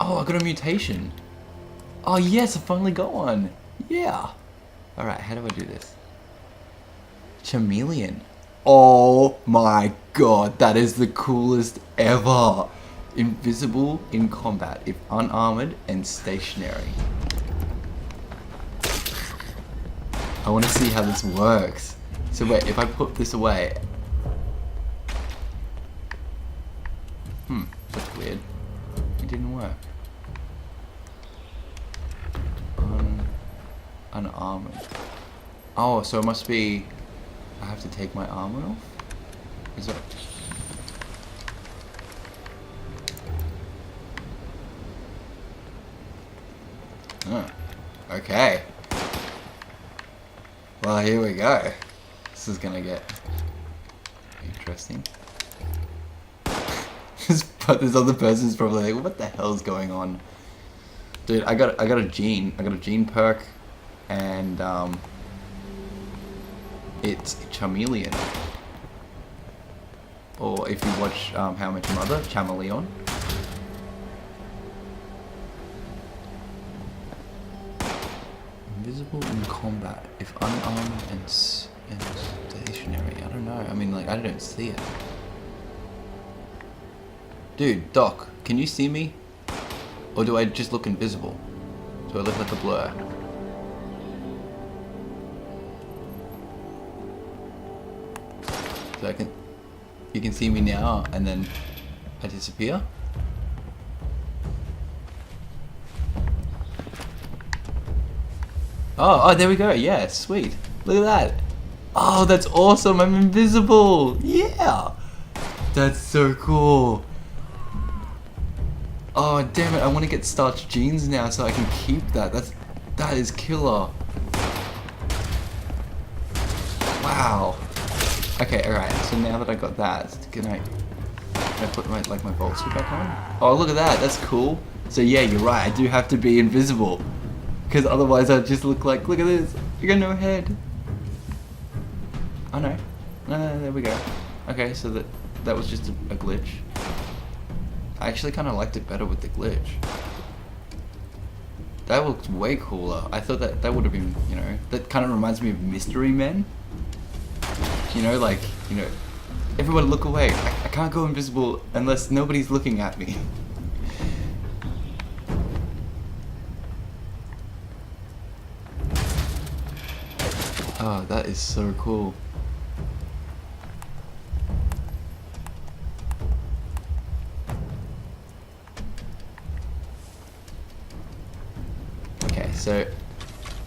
Oh, I got a mutation. Oh yes, I finally got one. Yeah. Alright, how do I do this? Chameleon. Oh my god, that is the coolest ever. Invisible in combat if unarmored and stationary. I want to see how this works. So wait, if I put this away... that's weird. It didn't work. Unarmored. Oh, so it must be... I have to take my armor off? Is that... Oh, okay. Well, here we go. This is gonna get interesting. But this other person's probably like, what the hell's going on? Dude, I got a gene. I got a gene perk, and it's Chameleon. Or if you watch How I Met Your Mother, Chameleon. Invisible in combat if unarmed and stationary. I don't know. I mean, like, I don't see it. Dude, Doc, can you see me? Or do I just look invisible? Do I look like a blur? So you can see me now, and then I disappear? Oh, there we go. Yeah, sweet. Look at that. Oh, that's awesome. I'm invisible. Yeah. That's so cool. Oh, damn it. I want to get starch jeans now so I can keep that. That is killer. Wow. Okay, alright. So now that I got that, can I put my bolt suit back on? Oh, look at that. That's cool. So yeah, you're right. I do have to be invisible. Because otherwise I'd just look like, look at this. You got no head. Oh no. No, there we go. Okay, so that was just a glitch. I actually kind of liked it better with the glitch. That looked way cooler. I thought that would have been, you know, that kind of reminds me of Mystery Men. You know, like, you know, everyone look away. I can't go invisible unless nobody's looking at me. Oh, that is so cool. Okay, so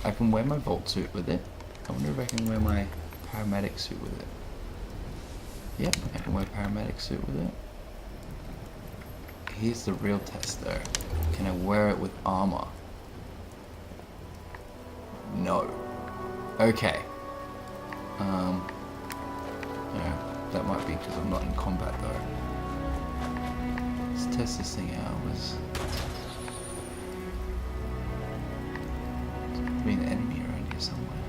I can wear my Volt suit with it. I wonder if I can wear my paramedic suit with it. Yep, I can wear paramedic suit with it. Here's the real test though. Can I wear it with armor? No. Okay. Yeah, that might be because I'm not in combat though. Let's test this thing out. There's be an enemy around here somewhere.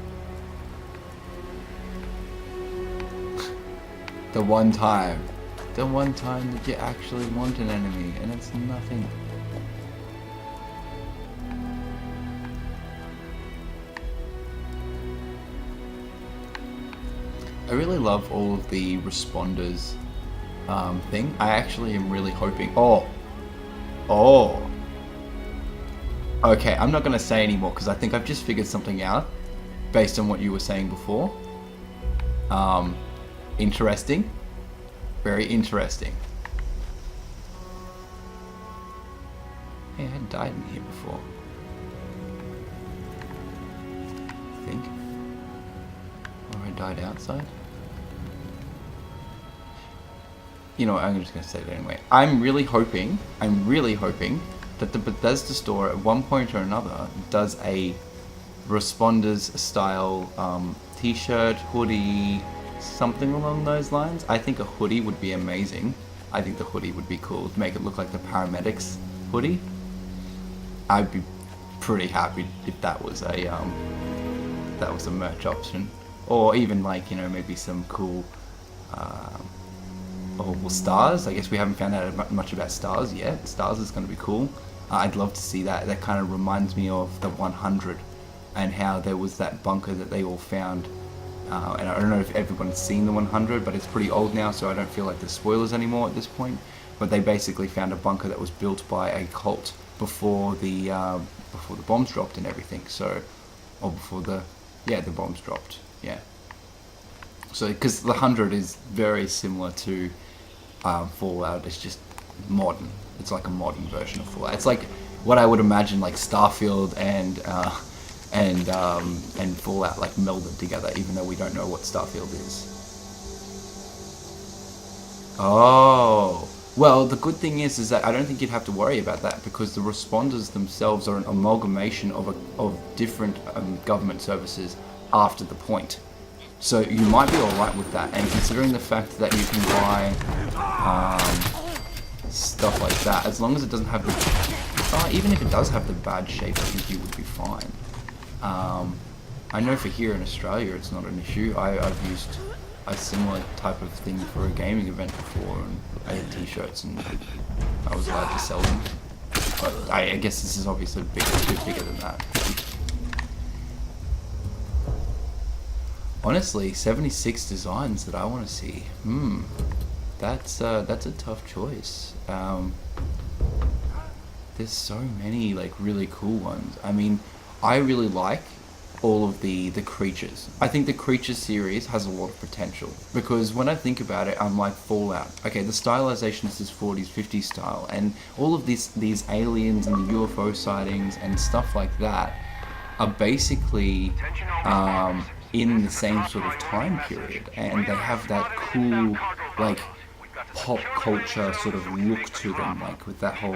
The one time that you actually want an enemy, and it's nothing. I really love all of the responders thing. I actually am really hoping... Oh! Okay, I'm not going to say anymore because I think I've just figured something out based on what you were saying before. Interesting. Very interesting. Hey, I had died in here before. I think. Or I died outside. You know what, I'm just going to say it anyway. I'm really hoping that the Bethesda store at one point or another does a responders style t-shirt, hoodie, something along those lines. I think a hoodie would be amazing. I think the hoodie would be cool to make it look like the paramedics hoodie. I'd be pretty happy if that was a merch option, or even like, you know, maybe some cool well, stars. I guess we haven't found out much about stars yet. Stars is going to be cool. I'd love to see that. That kind of reminds me of the 100 and how there was that bunker that they all found. And I don't know if everyone's seen the 100, but it's pretty old now, so I don't feel like there's spoilers anymore at this point. But they basically found a bunker that was built by a cult before the bombs dropped and everything. So, or before the bombs dropped. Yeah. So, because the 100 is very similar to Fallout, it's just modern. It's like a modern version of Fallout. It's like what I would imagine like Starfield and Fallout like melded together, even though we don't know what Starfield is. Oh, well, the good thing is that I don't think you'd have to worry about that, because the responders themselves are an amalgamation of different government services after the point. So you might be alright with that, and considering the fact that you can buy stuff like that, as long as it doesn't have the... even if it does have the bad shape, I think you would be fine. I know for here in Australia it's not an issue. I've used a similar type of thing for a gaming event before, and I had t-shirts and I was allowed to sell them. But I guess this is obviously a bit bigger than that. Honestly, 76 designs that I want to see. That's a tough choice. There's so many like really cool ones. I mean, I really like all of the creatures. I think the creature series has a lot of potential, because when I think about it, I'm like Fallout. Okay, the stylization is this 40s, 50s style, and all of these aliens and the UFO sightings and stuff like that are basically in the same sort of time period, and they have that cool like pop culture sort of look to them, like with that whole,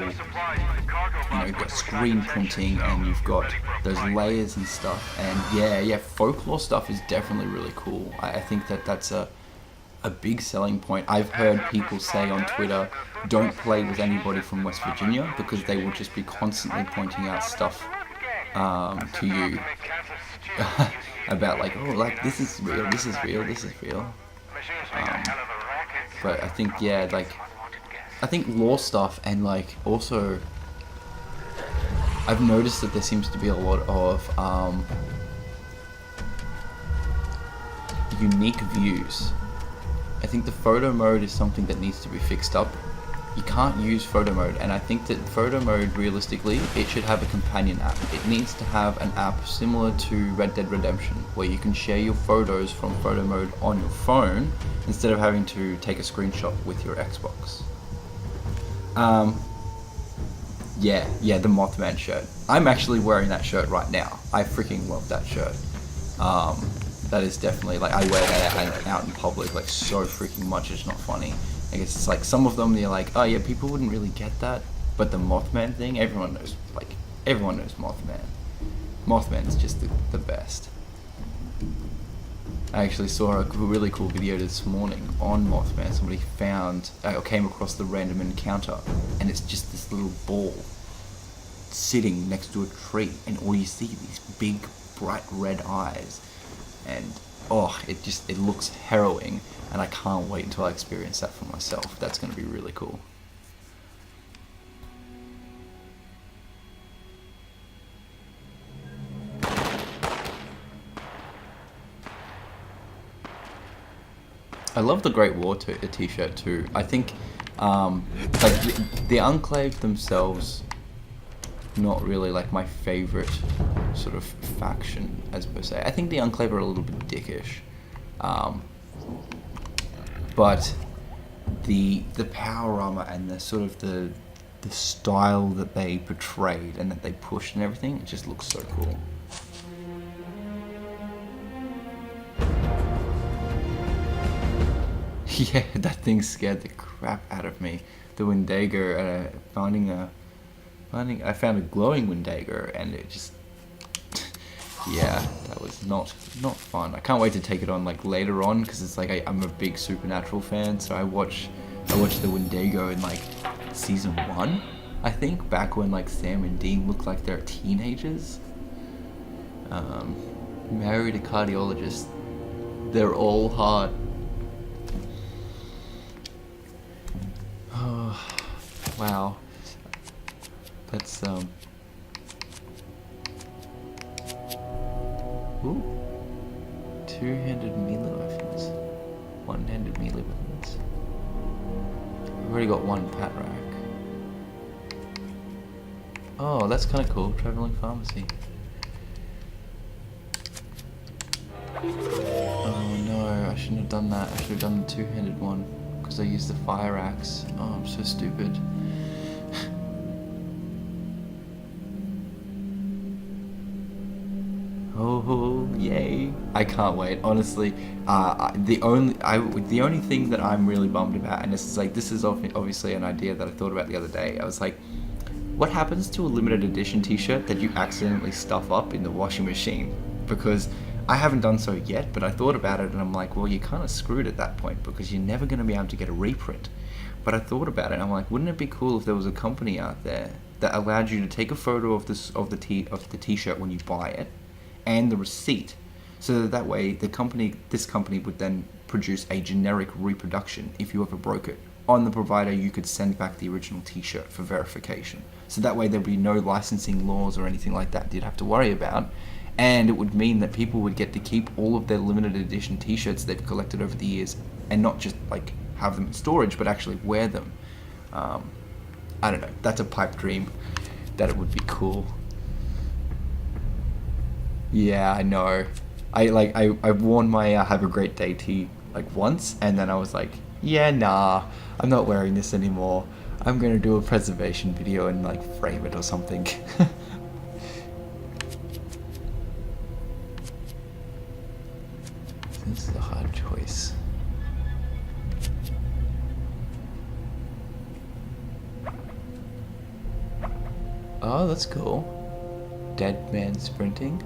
you've got screen printing and you've got those layers and stuff, and yeah, folklore stuff is definitely really cool. I think that's a big selling point. I've heard people say on Twitter, don't play with anybody from West Virginia, because they will just be constantly pointing out stuff to you about like, oh, like this is real, this is real, this is real. But I think, I think lore stuff, and like also I've noticed that there seems to be a lot of unique views. I think the photo mode is something that needs to be fixed up. You can't use photo mode, and I think that photo mode, realistically, it should have a companion app. It needs to have an app similar to Red Dead Redemption, where you can share your photos from photo mode on your phone instead of having to take a screenshot with your Xbox. Yeah, the Mothman shirt. I'm actually wearing that shirt right now. I freaking love that shirt. That is definitely, like, I wear that out in public, like, so freaking much, it's not funny. I guess it's like, some of them, you're like, oh yeah, people wouldn't really get that, but the Mothman thing, everyone knows Mothman. Mothman's just the best. I actually saw a really cool video this morning on Mothman. Somebody came across the random encounter, and it's just this little ball sitting next to a tree, and all you see these big, bright red eyes, and it looks harrowing, and I can't wait until I experience that for myself. That's going to be really cool. I love the Great War t-shirt too. I think like the Enclave themselves, not really like my favorite sort of faction as per se. I think the Enclave are a little bit dickish, but the power armor and the sort of the style that they portrayed and that they pushed and everything, it just looks so cool. Yeah, that thing scared the crap out of me. The Wendigo, I found a glowing Wendigo, and it just, yeah, that was not fun. I can't wait to take it on like later on, because it's like I'm a big Supernatural fan, so I watched the Wendigo in like season 1, I think, back when like Sam and Dean looked like they're teenagers. Married a cardiologist. They're all hot. Wow. That's ooh, two-handed melee weapons, one-handed melee weapons. We've already got one pat rack. Oh, that's kind of cool. Traveling pharmacy. Oh no, I shouldn't have done that. I should have done the two-handed one because I used the fire axe. Oh, I'm so stupid. Oh, yay. I can't wait. Honestly, the only thing that I'm really bummed about, and this is obviously an idea that I thought about the other day. I was like, what happens to a limited edition t-shirt that you accidentally stuff up in the washing machine? Because I haven't done so yet, but I thought about it and I'm like, well, you're kind of screwed at that point because you're never going to be able to get a reprint. But I thought about it and I'm like, wouldn't it be cool if there was a company out there that allowed you to take a photo of the t-shirt when you buy it and the receipt, so that way this company would then produce a generic reproduction if you ever broke it. On the provider, you could send back the original t-shirt for verification. So that way there'd be no licensing laws or anything like that you'd have to worry about. And it would mean that people would get to keep all of their limited edition t-shirts they've collected over the years and not just like have them in storage, but actually wear them. I don't know, that's a pipe dream that it would be cool. Yeah, I know. I've worn my Have a Great Day tee like once, and then I was like, yeah, nah, I'm not wearing this anymore. I'm gonna do a preservation video and like frame it or something. This is a hard choice. Oh, that's cool. Dead man sprinting.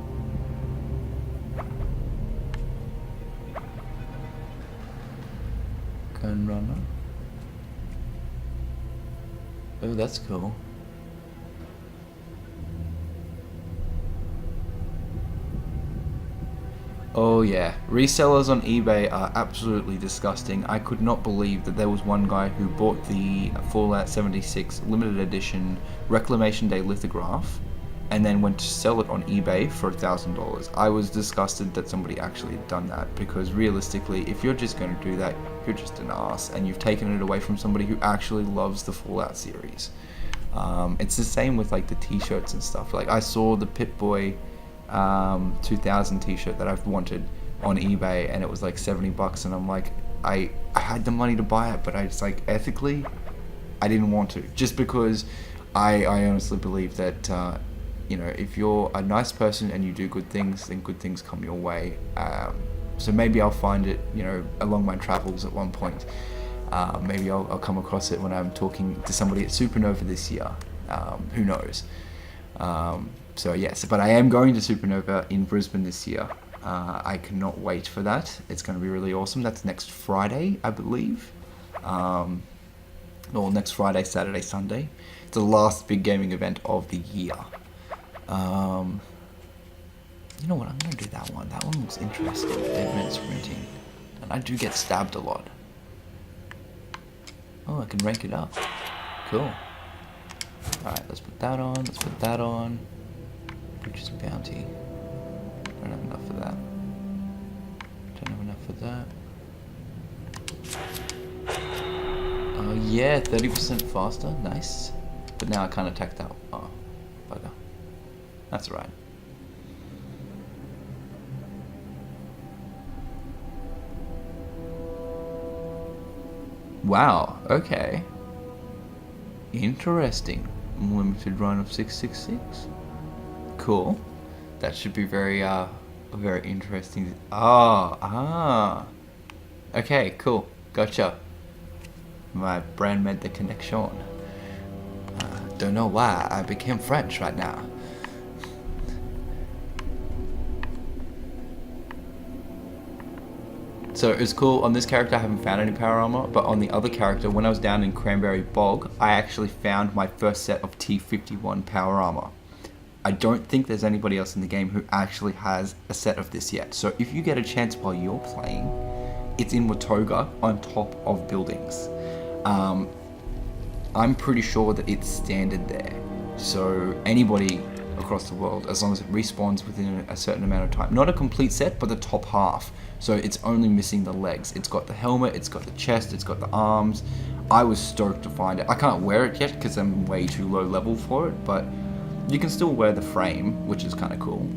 Gun runner. Oh, that's cool. Oh yeah, resellers on eBay are absolutely disgusting. I could not believe that there was one guy who bought the Fallout 76 limited edition Reclamation Day lithograph and then went to sell it on eBay for $1,000. I was disgusted that somebody actually had done that, because realistically, if you're just going to do that, you're just an ass and you've taken it away from somebody who actually loves the Fallout series. It's the same with like the t-shirts and stuff. Like I saw the Pip-Boy 2000 t-shirt that I've wanted on eBay and it was like $70 and I'm like, I had the money to buy it, but I just like ethically I didn't want to, just because I honestly believe that if you're a nice person and you do good things, then good things come your way. So maybe I'll find it along my travels at one point. Maybe I'll come across it when I'm talking to somebody at Supernova this year. Who knows? So yes, but I am going to Supernova in Brisbane this year. I cannot wait for that. It's going to be really awesome. That's next Friday, I believe. Or next Friday, Saturday, Sunday. It's the last big gaming event of the year. You know what? I'm going to do that one. That one looks interesting. Deadman sprinting. And I do get stabbed a lot. Oh, I can rank it up. Cool. Alright, let's put that on. Let's put that on. Purchase bounty. Don't have enough for that. Don't have enough for that. Oh yeah, 30% faster. Nice. But now I can't attack that. Oh, bugger. That's right. Wow, okay. Interesting. Limited run of 666. Cool. That should be very interesting. Okay, cool. Gotcha. My brain made the connection. Don't know why I became French right now. So it's cool, on this character I haven't found any power armor, but on the other character, when I was down in Cranberry Bog, I actually found my first set of T51 power armor. I don't think there's anybody else in the game who actually has a set of this yet. So if you get a chance while you're playing, it's in Watoga on top of buildings. I'm pretty sure that it's standard there. So anybody across the world, as long as it respawns within a certain amount of time, not a complete set, but the top half. So it's only missing the legs. It's got the helmet, it's got the chest, it's got the arms. I was stoked to find it. I can't wear it yet because I'm way too low level for it, but you can still wear the frame, which is kind of cool.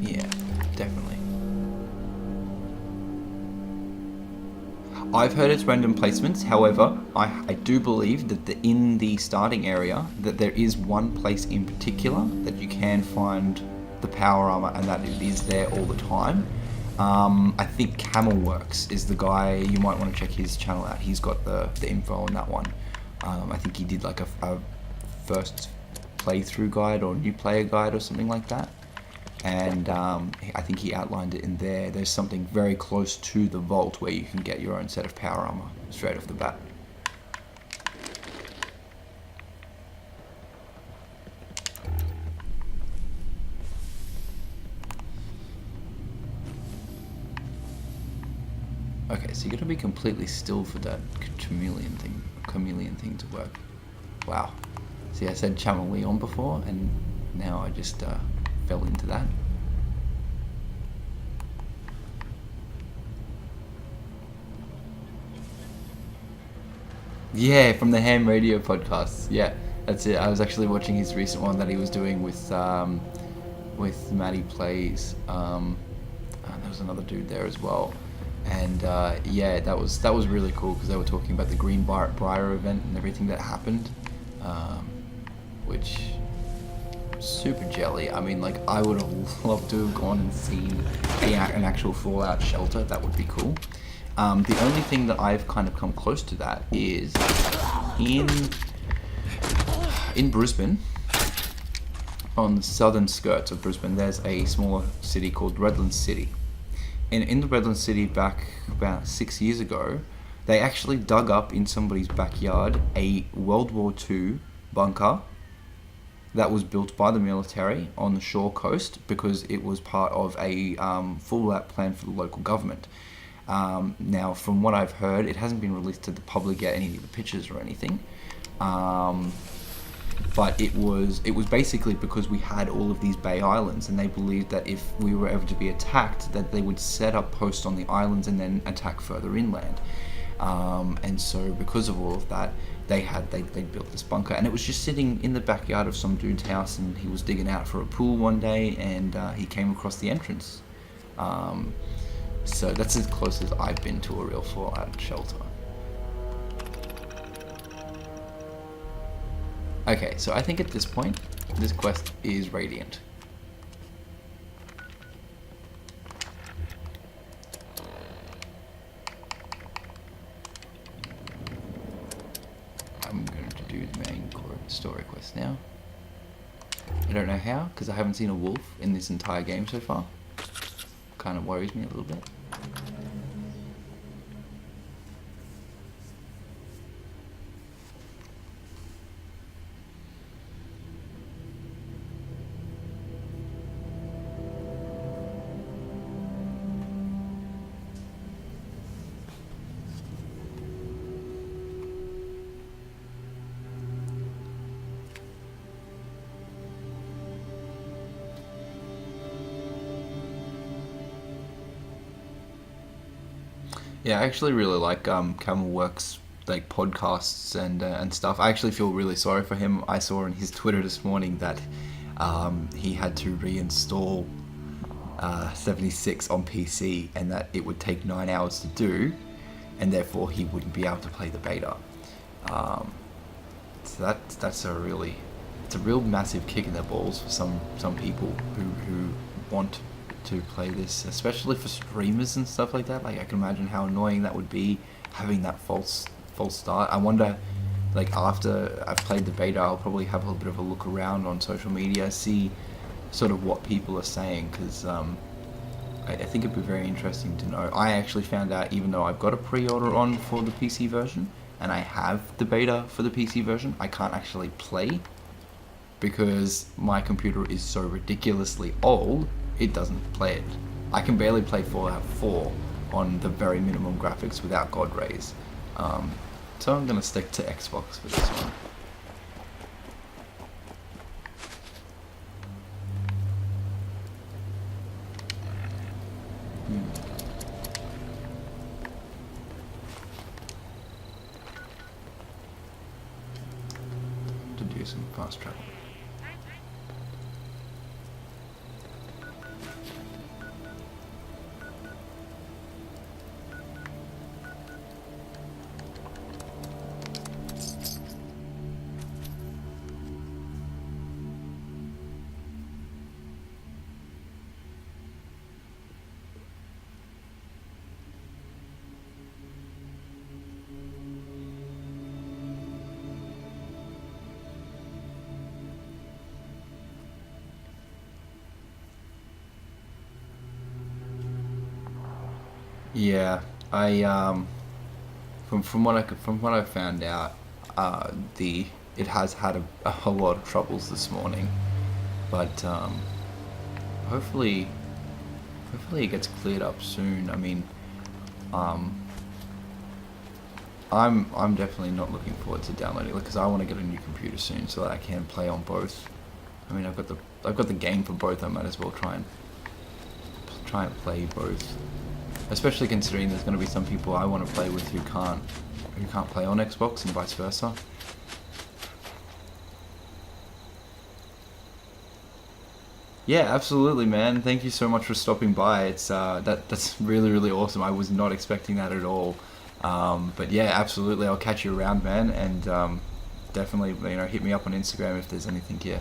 Yeah, definitely. I've heard it's random placements. However, I do believe that in the starting area that there is one place in particular that you can find the power armor, and that it is there all the time. I think Camelworks is the guy. You might want to check his channel out. He's got the info on that one. I think he did like a first playthrough guide or new player guide or something like that. And I think he outlined it in there. There's something very close to the vault where you can get your own set of power armor straight off the bat. Okay, so you got to be completely still for that chameleon thing to work. Wow. See, I said Chameleon before, and now I just fell into that. Yeah, from the Ham Radio podcast. Yeah, that's it. I was actually watching his recent one that he was doing with Maddie Plays. There was another dude there as well, and yeah, that was really cool because they were talking about the Green Briar event and everything that happened, which super jelly. I mean, like, I would have loved to have gone and seen an actual Fallout shelter. That would be cool. The only thing that I've kind of come close to that is in Brisbane, on the southern skirts of Brisbane, there's a smaller city called Redlands City. And in the Redlands City, back about 6 years ago, they actually dug up in somebody's backyard a World War II bunker that was built by the military on the shore coast because it was part of a Fallout plan for the local government. Now, from what I've heard, it hasn't been released to the public yet, any of the pictures or anything. But it was basically because we had all of these Bay Islands, and they believed that if we were ever to be attacked, that they would set up posts on the islands and then attack further inland. And so because of all of that, they built this bunker, and it was just sitting in the backyard of some dude's house, and he was digging out for a pool one day, and he came across the entrance. So that's as close as I've been to a real Fallout shelter. Okay, so I think at this point, this quest is Radiant. I'm going to do the main story quest now. I don't know how, because I haven't seen a wolf in this entire game so far. Kind of worries me a little bit. Yeah, I actually really like Camelworks like podcasts and stuff. I actually feel really sorry for him. I saw on his Twitter this morning that he had to reinstall 76 on PC, and that it would take 9 hours to do, and therefore he wouldn't be able to play the beta. So that's a real massive kick in the balls for some people who want to play this, especially for streamers and stuff like that. Like, I can imagine how annoying that would be, having that false start. I wonder, like, after I've played the beta, I'll probably have a little bit of a look around on social media, see sort of what people are saying, because I think it'd be very interesting to know. I actually found out, even though I've got a pre-order on for the PC version, and I have the beta for the PC version, I can't actually play, because my computer is so ridiculously old, it doesn't play it. I can barely play Fallout 4 on the very minimum graphics without God rays. So I'm gonna stick to Xbox for this one. To do some fast travel. Yeah, I from what I found out, the it has had a lot of troubles this morning, but hopefully hopefully it gets cleared up soon. I mean, um, I'm definitely not looking forward to downloading it because I want to get a new computer soon so that I can play on both. I mean, I've got the game for both. I might as well try and play both. Especially considering there's going to be some people I want to play with who can't play on Xbox and vice versa. Yeah, absolutely, man. Thank you so much for stopping by. It's that's really awesome. I was not expecting that at all. But yeah, absolutely. I'll catch you around, man, and definitely hit me up on Instagram if there's anything you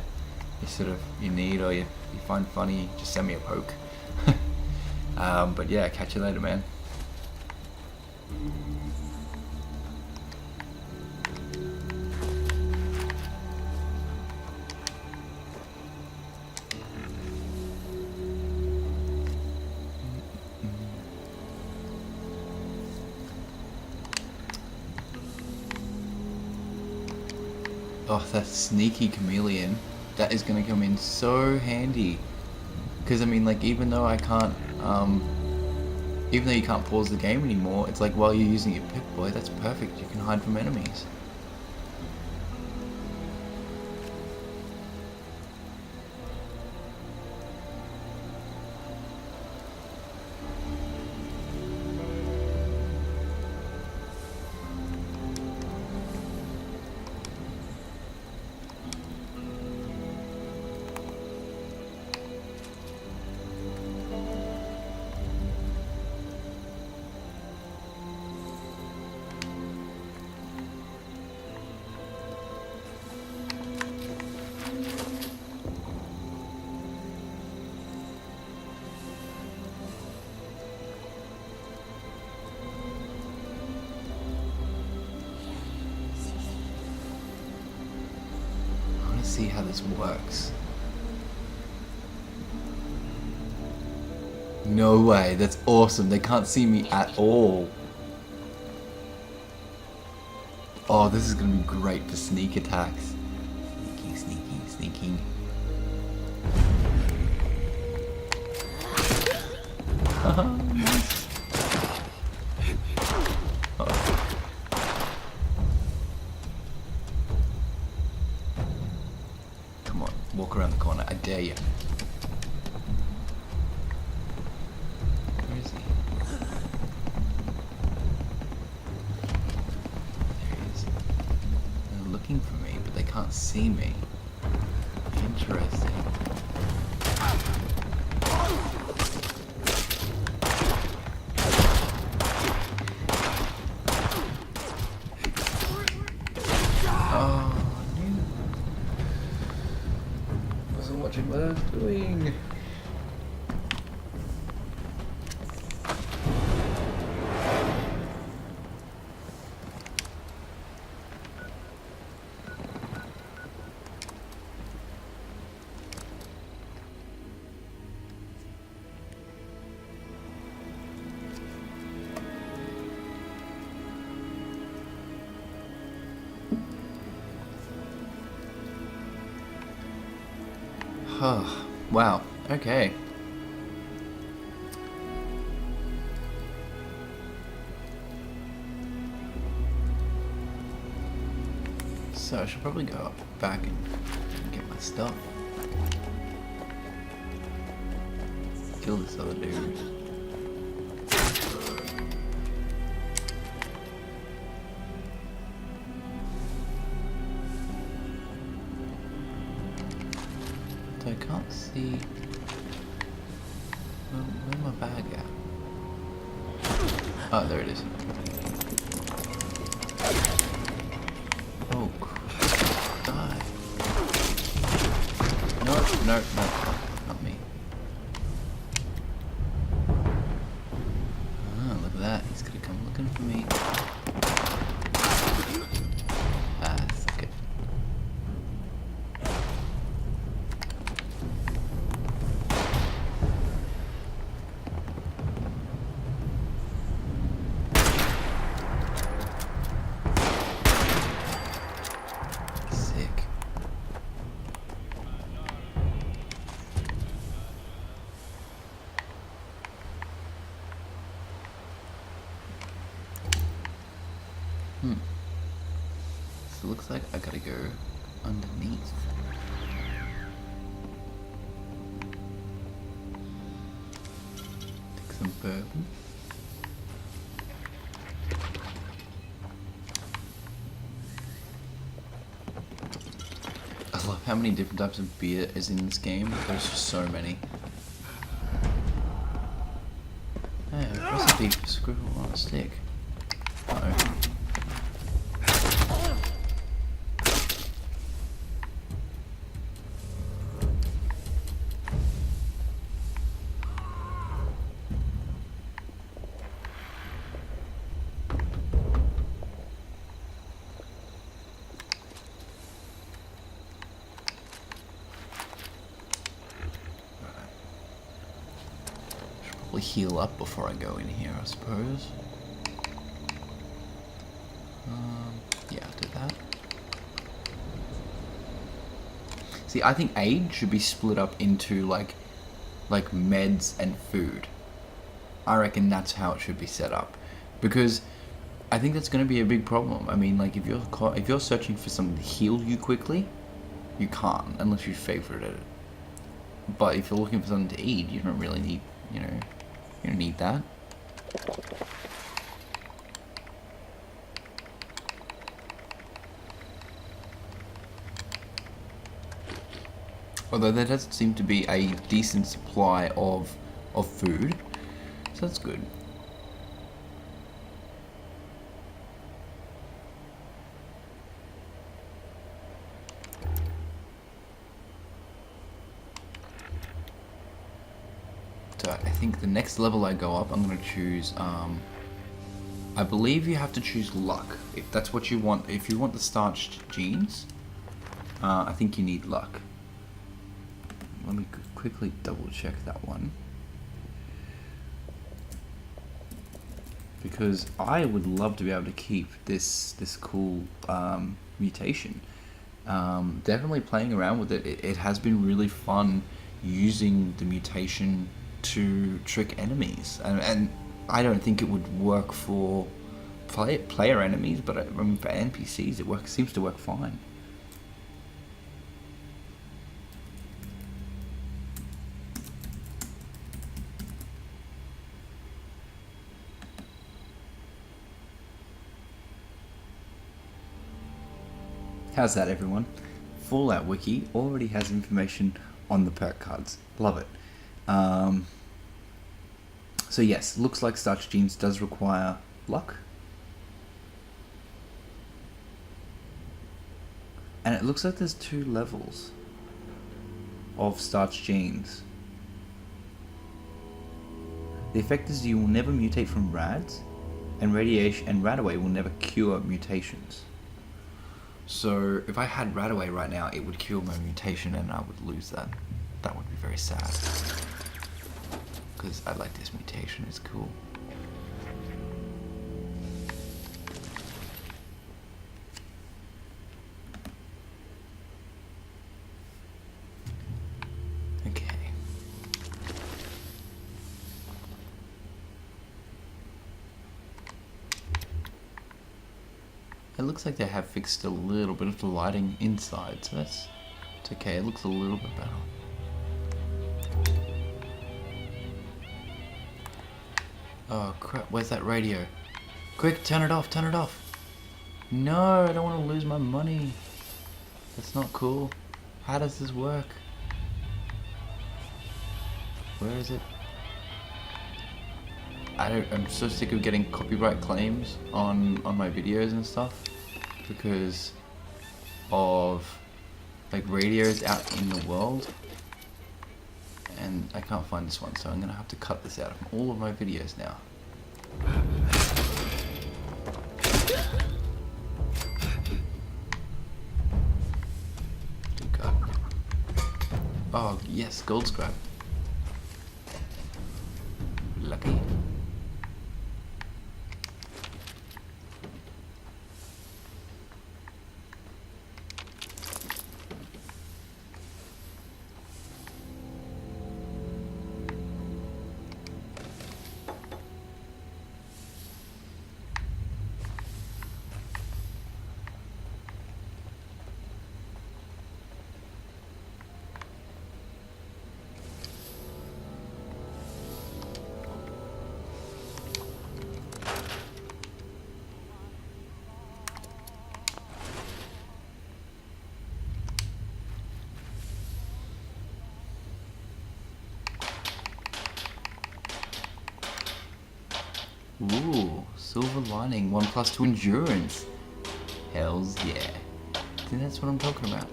sort of you need or you find funny. Just send me a poke. But yeah, catch you later, man. Oh, that sneaky chameleon. That is going to come in so handy. Because, I mean, like, even though you can't pause the game anymore, it's like while you're using your Pip-Boy, that's perfect. You can hide from enemies. See how this works. No way, that's awesome. They can't see me at all. Oh, this is gonna be great for sneak attacks. Sneaking. Nice. Walk around the corner. I dare you. Where is he? There he is. They're looking for me, but they can't see me. Interesting. Watching what I was doing. Oh, wow. Okay. So I should probably go back and get my stuff. Kill this other dude. So I can't see. Where's my bag at? Oh, there it is. Oh, die. No, not me. Ah, look at that. He's gonna come looking for me. Ah, suck it. So it looks like I gotta go underneath. Take some bourbon. I love how many different types of beer is in this game. There's just so many. Hey, a recipe for scribble on a stick. Uh-oh. Heal up before I go in here, I suppose. Yeah, I'll do that. See, I think aid should be split up into like meds and food. I reckon that's how it should be set up, because I think that's going to be a big problem. I mean, like if you're searching for something to heal you quickly, you can't unless you favorited it. But if you're looking for something to eat, you don't really need, you don't need that. Although there does seem to be a decent supply of food, so that's good. So I think the next level I go up, I'm going to choose, I believe you have to choose luck, if that's what you want. If you want the starched genes, I think you need luck. Let me quickly double check that one. Because I would love to be able to keep this cool mutation. Definitely playing around with it. It has been really fun using the mutation to trick enemies, and I don't think it would work for player enemies, but I mean for NPCs it seems to work fine. How's that, everyone? Fallout Wiki already has information on the perk cards. Love it. So yes, looks like starch genes does require luck. And it looks like there's 2 levels of starch genes. The effect is you will never mutate from rads, and radiation and radaway will never cure mutations. So if I had radaway right now, it would cure my mutation and I would lose that. That would be very sad. Because I like this mutation, it's cool. Okay. It looks like they have fixed a little bit of the lighting inside, so it's okay. It looks a little bit better. Oh crap, where's that radio? Quick, turn it off, turn it off. No, I don't want to lose my money. That's not cool. How does this work? Where is it? I'm so sick of getting copyright claims on my videos and stuff because of like radios out in the world, and I can't find this one, so I'm gonna have to cut this out of all of my videos now. Good God. Oh yes, gold scrap. Lucky. Ooh, silver lining, 1+2 endurance. Hells yeah. I think that's what I'm talking about.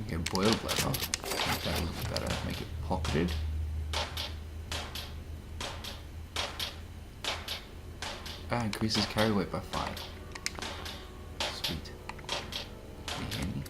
Get boiled leather. Make that a little better. Make it pocketed. Ah, increases carry weight by 5. Sweet. Pretty handy.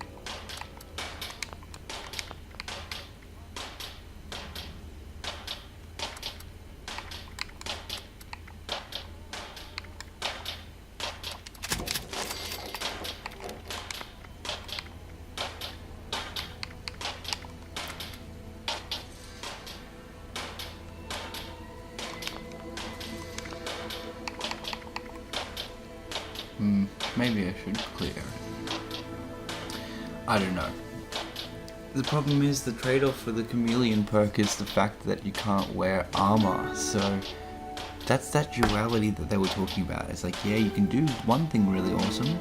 Maybe I should clear. I don't know. The problem is the trade-off for the Chameleon perk is the fact that you can't wear armor, so that's that duality that they were talking about. It's like, yeah, you can do one thing really awesome,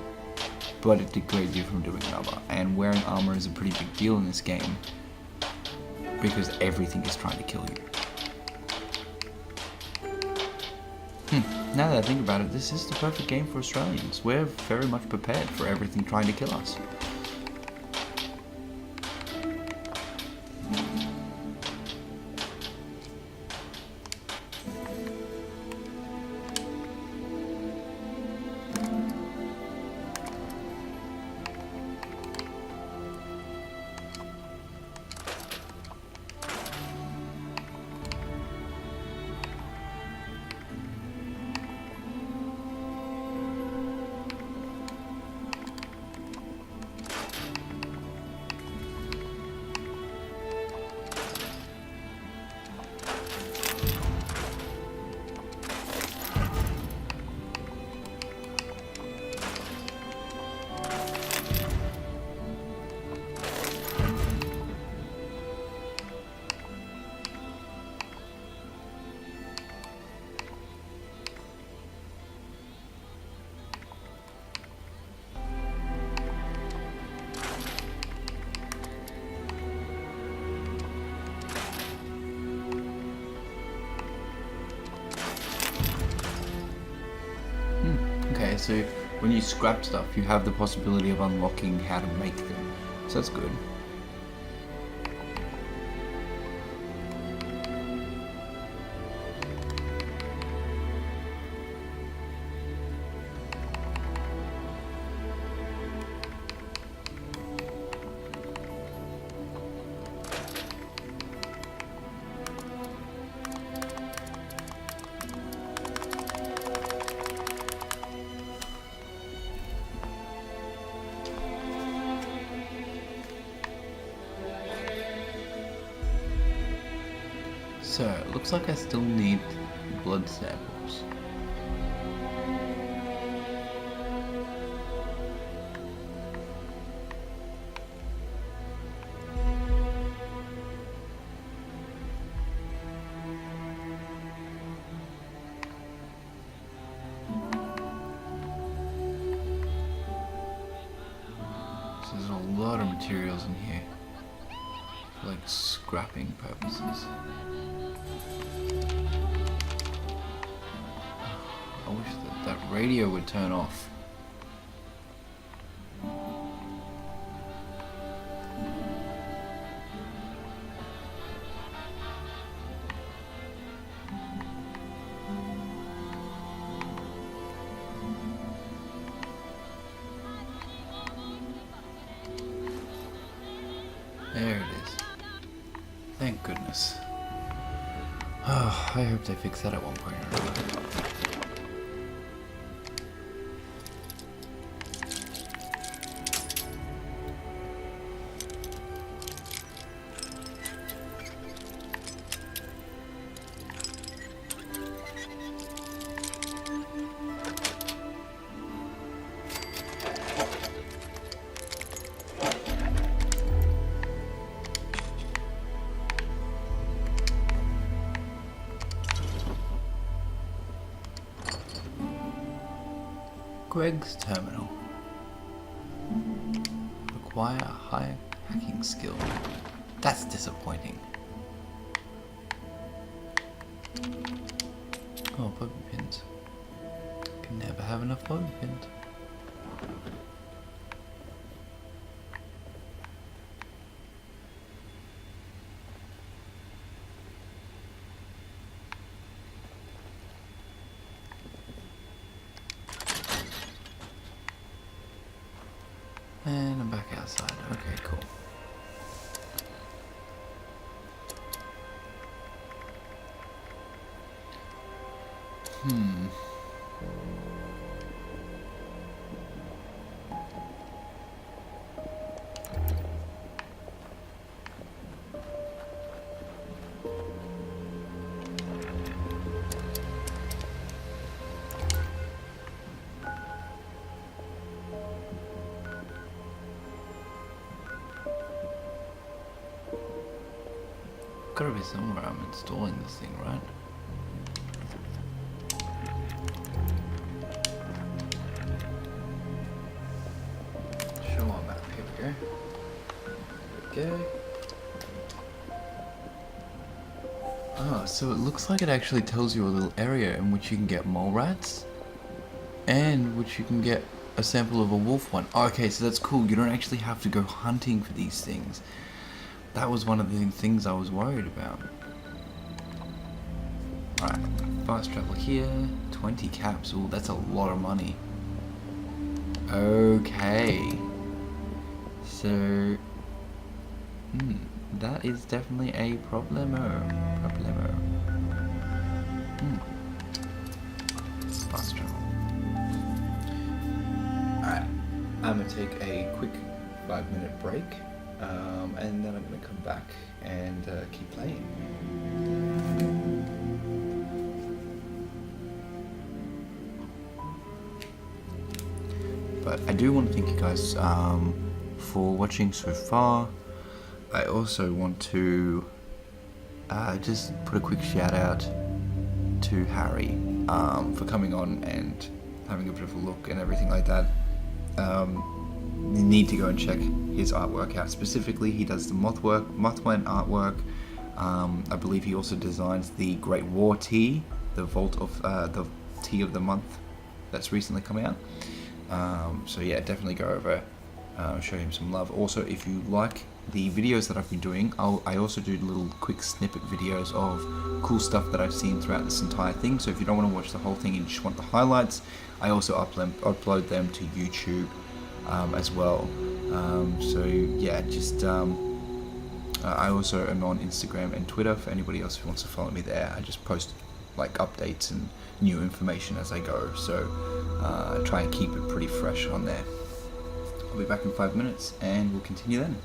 but it degrades you from doing another. And wearing armor is a pretty big deal in this game, because everything is trying to kill you. Now that I think about it, this is the perfect game for Australians. We're very much prepared for everything trying to kill us. Okay, so when you scrap stuff, you have the possibility of unlocking how to make them. So that's good. So, it looks like I still need blood samples. lot of materials in here for like scrapping purposes. I wish that radio would turn off. There it is. Thank goodness. Oh, I hope they fix that at one point or another. Greg's terminal. Require a high hacking skill. That's disappointing. Oh, bobby pins. Can never have enough bobby pins. And I'm back outside. Okay, cool. Gotta be somewhere I'm installing this thing, right? Show on map, here we go. There we go. Ah, so it looks like it actually tells you a little area in which you can get mole rats and which you can get a sample of a wolf one. Oh, okay, so that's cool. You don't actually have to go hunting for these things. That was one of the things I was worried about. Alright, fast travel here. 20 caps. Ooh, that's a lot of money. Okay. So... that is definitely a problemo. Fast travel. Alright, I'm gonna take a quick 5-minute break. And then I'm going to come back and keep playing. But I do want to thank you guys for watching so far. I also want to just put a quick shout out to Harry for coming on and having a bit of a look and everything like that. You need to go and check his artwork out. Specifically, he does the Mothman artwork. I believe he also designs the Great War Tea, the Vault of the Tea of the Month that's recently come out. So yeah, definitely go over, show him some love. Also, if you like the videos that I've been doing, I also do little quick snippet videos of cool stuff that I've seen throughout this entire thing. So if you don't want to watch the whole thing and you just want the highlights, I also upload them to YouTube as well. So yeah, just I also am on Instagram and Twitter for anybody else who wants to follow me there. I just post like updates and new information as I go, so try and keep it pretty fresh on there. I'll be back in 5 minutes and we'll continue then.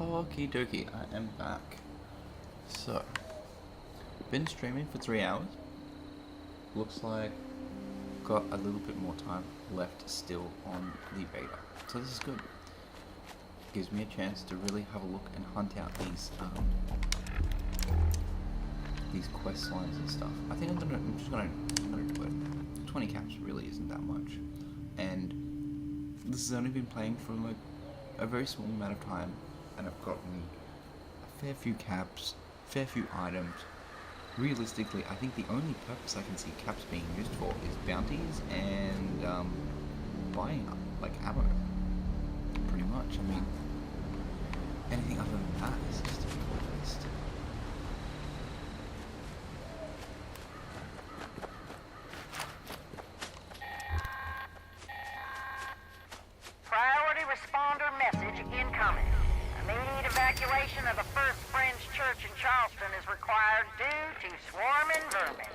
Okie dokie, I am back. So, been streaming for 3 hours. Looks like got a little bit more time left still on the beta. So this is good. Gives me a chance to really have a look and hunt out these quest lines and stuff. I think I'm just gonna do it. 20 caps really isn't that much. And this has only been playing for like a very small amount of time, and I've gotten a fair few caps, fair few items. Realistically, I think the only purpose I can see caps being used for is bounties and buying up, like ammo. Pretty much. I mean, anything other than that is just a total waste. Priority responder message incoming. Immediate evacuation of the First Friends Church in Charleston is required due to swarming vermin.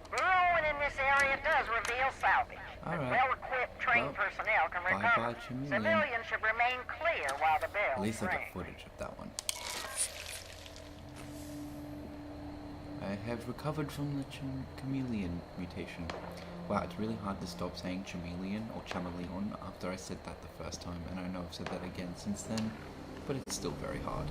Burrowing in this area does reveal salvage. Alright. Well-equipped trained personnel can recover. Bye-bye, Chameleon. Civilians should remain clear while the bells At least I ring. got footage of that one. I have recovered from the Chameleon mutation. Wow, it's really hard to stop saying Chameleon or Chameleon after I said that the first time, and I know I've said that again since then, but it's still very hard.